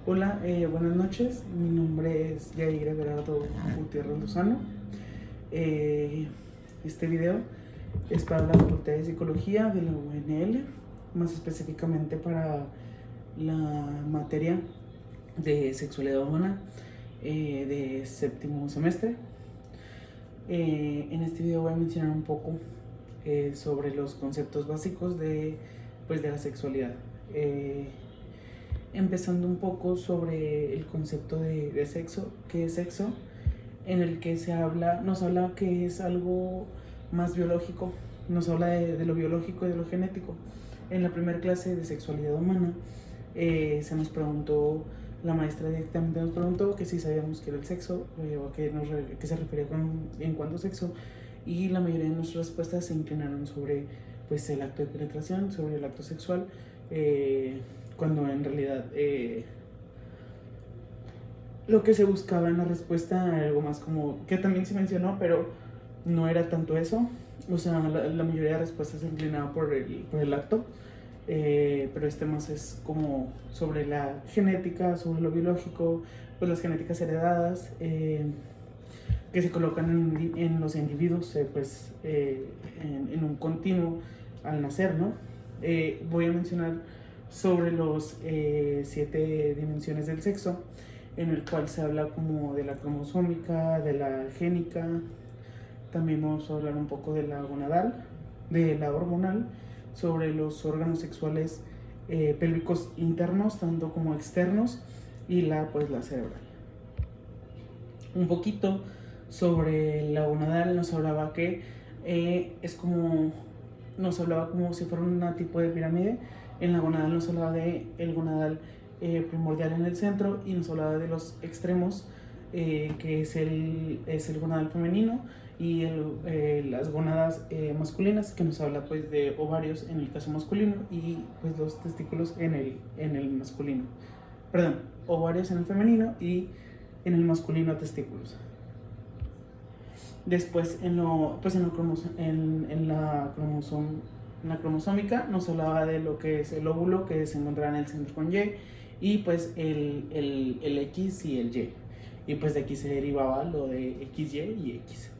Hola, buenas noches. Mi nombre es Yair Everardo Gutiérrez Lozano. Este video es para la Facultad de Psicología de la UNL, más específicamente para la materia de sexualidad humana de séptimo semestre. En este video voy a mencionar un poco sobre los conceptos básicos de la sexualidad. Empezando un poco sobre el concepto de sexo, qué es sexo, en el que nos habla que es algo más biológico, nos habla de lo biológico y de lo genético. En la primera clase de sexualidad humana se nos preguntó, la maestra directamente nos preguntó que si sabíamos qué era el sexo, o a qué se refería en cuanto a sexo, y la mayoría de nuestras respuestas se inclinaron sobre pues, el acto de penetración, sobre el acto sexual, cuando en realidad lo que se buscaba en la respuesta era algo más como, que también se mencionó, pero no era tanto eso. O sea, la mayoría de respuestas se inclinaba por el acto, pero este más es como sobre la genética, sobre lo biológico, pues las genéticas heredadas que se colocan en los individuos en un continuo al nacer, ¿no? Voy a mencionar sobre los 7 dimensiones del sexo, en el cual se habla como de la cromosómica, de la génica. También vamos a hablar un poco de la gonadal, de la hormonal, sobre los órganos sexuales pélvicos internos, tanto como externos, y la cerebral. Un poquito sobre la gonadal nos hablaba que nos hablaba como si fuera un tipo de pirámide. En la gonadal nos hablaba de el gonadal primordial en el centro, y nos hablaba de los extremos, que es el gonadal femenino, y las gónadas masculinas, que nos habla pues de ovarios en el caso masculino, y pues los testículos en el masculino. Perdón, ovarios en el femenino y en el masculino testículos. Después en la cromosómica nos hablaba de lo que es el óvulo, que se encontraba en el centro con Y, y pues el X y el Y. Y pues de aquí se derivaba lo de XY y X.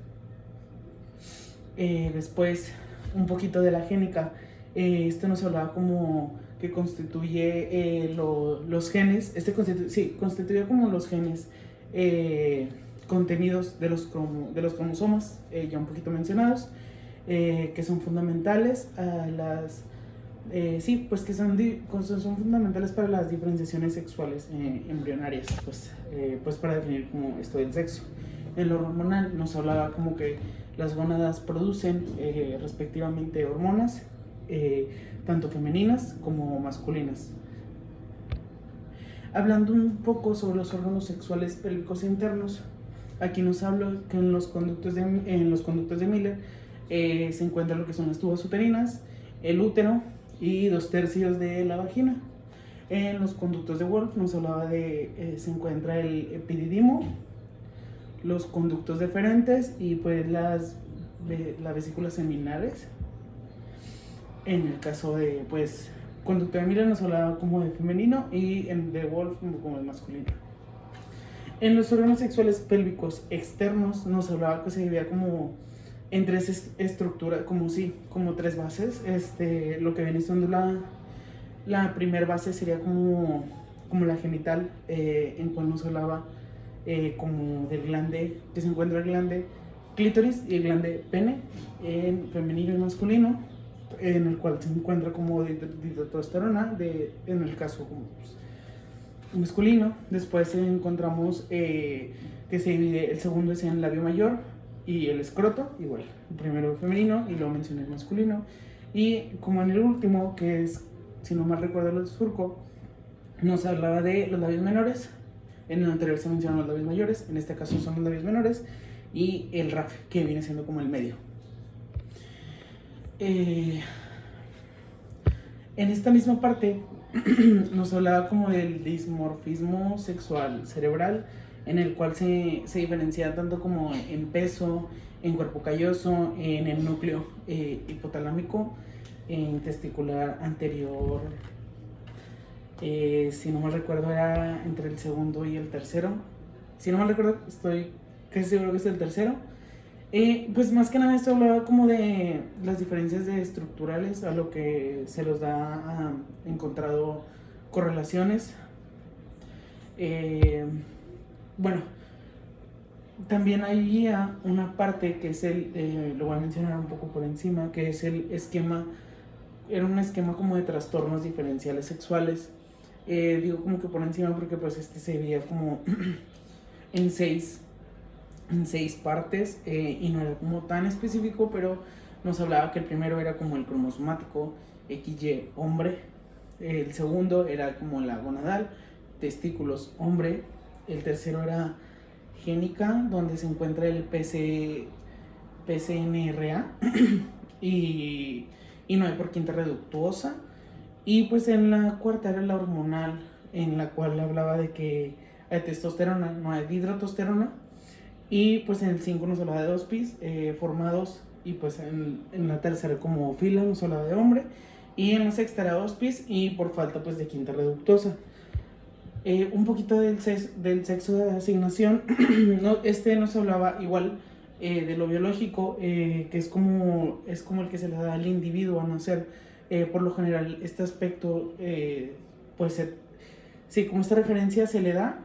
Después un poquito de la génica. Esto nos hablaba como que constituye los genes. Constituye como los genes contenidos de los cromosomas, ya un poquito mencionados, que son fundamentales a las que son fundamentales para las diferenciaciones sexuales embrionarias, pues para definir como esto del sexo. En lo hormonal nos hablaba como que las gónadas producen respectivamente hormonas, tanto femeninas como masculinas. Hablando un poco sobre los órganos sexuales pélvicos internos, aquí nos habla que en los conductos de Miller se encuentra lo que son las tubas uterinas, el útero y 2/3 de la vagina. En los conductos de Wolff nos hablaba se encuentra el epididimo, los conductos deferentes y pues las vesículas seminales. En el caso de conducto de Miller nos hablaba como de femenino, y de Wolff como de masculino. En los órganos sexuales pélvicos externos nos hablaba que se dividía como en 3 estructuras, como 3 bases. Lo que viene siendo la primera base sería como la genital, en cual nos hablaba como del glande, que se encuentra el glande clítoris y el glande pene, en femenino y masculino, en el cual se encuentra como ditestosterona, en el caso como masculino. Después encontramos que se divide, el segundo es en el labio mayor y el escroto, igual, el primero femenino y luego mencioné el masculino. Y como en el último, que es, si no mal recuerdo, el surco, nos hablaba de los labios menores. En el anterior se mencionaron los labios mayores, en este caso son los labios menores, y el RAF, que viene siendo como el medio. En esta misma parte nos hablaba como del dimorfismo sexual cerebral, en el cual se diferencia tanto como en peso, en cuerpo calloso, en el núcleo hipotalámico, en testicular anterior Si no mal recuerdo era entre el segundo y el tercero. Si no mal recuerdo, estoy casi seguro que es el tercero. Pues más que nada esto hablaba como de las diferencias de estructurales a lo que se los da encontrado correlaciones. Bueno, también hay una parte que es lo voy a mencionar un poco por encima, que es el esquema, era un esquema como de trastornos diferenciales sexuales. Digo como que por encima porque pues se veía como en seis partes, y no era como tan específico, pero nos hablaba que el primero era como el cromosomático, XY hombre, el segundo era como la gonadal, testículos hombre, el tercero era génica, donde se encuentra el PCNRA y 9 por quinta reductuosa, y pues en la cuarta era la hormonal, en la cual hablaba de que hay testosterona, no hay dihidrotestosterona. Y pues en el 5 nos hablaba de dos pis formados, y pues en la tercera como fila nos hablaba de hombre, y en la sexta era dos pis y por falta pues de quinta reductosa. Un poquito del sexo de asignación. No, nos hablaba igual de lo biológico, que es como el que se le da al individuo a nacer. Por lo general este aspecto, pues sí, como esta referencia se le da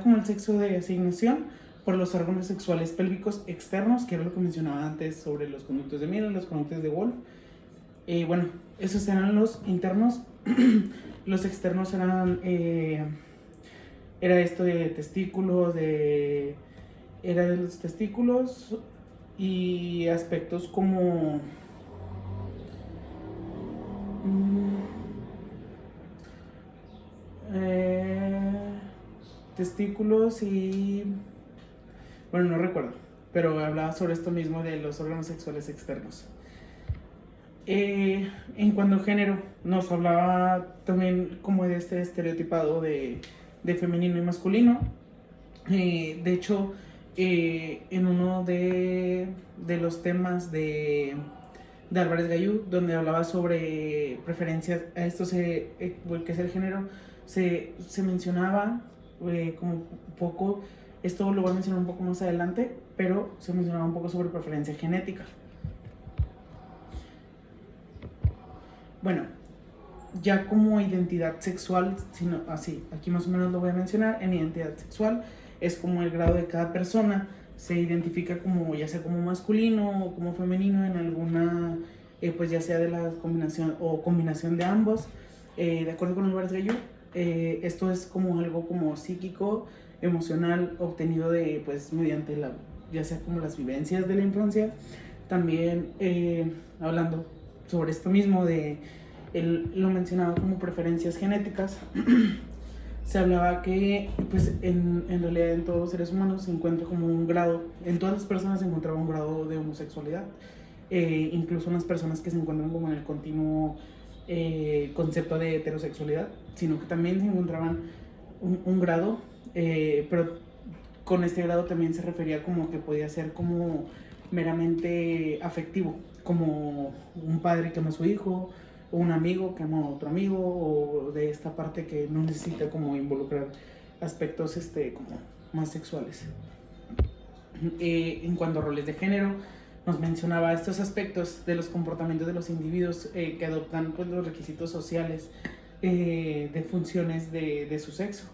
como el sexo de asignación por los órganos sexuales pélvicos externos, que era lo que mencionaba antes sobre los conductos de Miller, los conductos de Wolf. Bueno, esos eran los internos. Los externos eran, era esto de testículos, era de los testículos y aspectos como testículos y bueno, no recuerdo, pero hablaba sobre esto mismo de los órganos sexuales externos. En cuanto a género, nos hablaba también como de este estereotipado de femenino y masculino. De hecho, en uno de los temas de Álvarez Gallú, donde hablaba sobre preferencias, a esto que es el género, se mencionaba como poco, esto lo voy a mencionar un poco más adelante, pero se mencionaba un poco sobre preferencia genética. Bueno, ya como identidad sexual, sino así, aquí más o menos lo voy a mencionar. En identidad sexual es como el grado de cada persona se identifica como, ya sea como masculino o como femenino en alguna, pues ya sea de la combinación o combinación de ambos. De acuerdo con Álvarez Gallú, esto es como algo como psíquico, emocional, obtenido de, pues mediante ya sea como las vivencias de la infancia. También hablando sobre esto mismo él lo mencionaba como preferencias genéticas. Se hablaba que pues en realidad en todos los seres humanos se encuentra como un grado, en todas las personas se encontraba un grado de homosexualidad, incluso en las personas que se encuentran como en el continuo concepto de heterosexualidad, sino que también se encontraban un grado, pero con este grado también se refería como que podía ser como meramente afectivo, como un padre que ama a su hijo, o un amigo que ama a otro amigo, o de esta parte que no necesita como involucrar aspectos como más sexuales. En cuanto a roles de género, nos mencionaba estos aspectos de los comportamientos de los individuos que adoptan pues, los requisitos sociales de funciones de su sexo,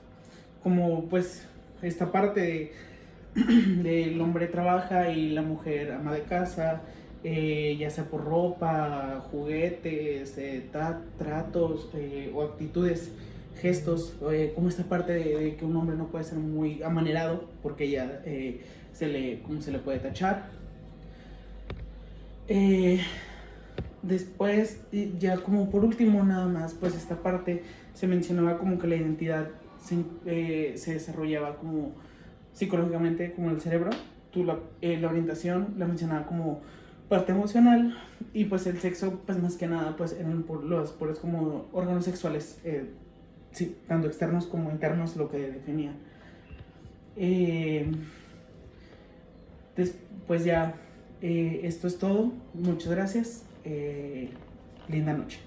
como pues esta parte del hombre trabaja y la mujer ama de casa, ya sea por ropa, juguetes, tratos o actitudes, gestos, como esta parte de que un hombre no puede ser muy amanerado porque ya se le puede tachar. Después, ya como por último nada más, pues esta parte se mencionaba como que la identidad se desarrollaba como psicológicamente, como el cerebro. La orientación la mencionaba como parte emocional, y pues el sexo, pues más que nada, pues eran por como órganos sexuales, sí, tanto externos como internos, lo que definía. Pues ya, esto es todo. Muchas gracias. Linda noche.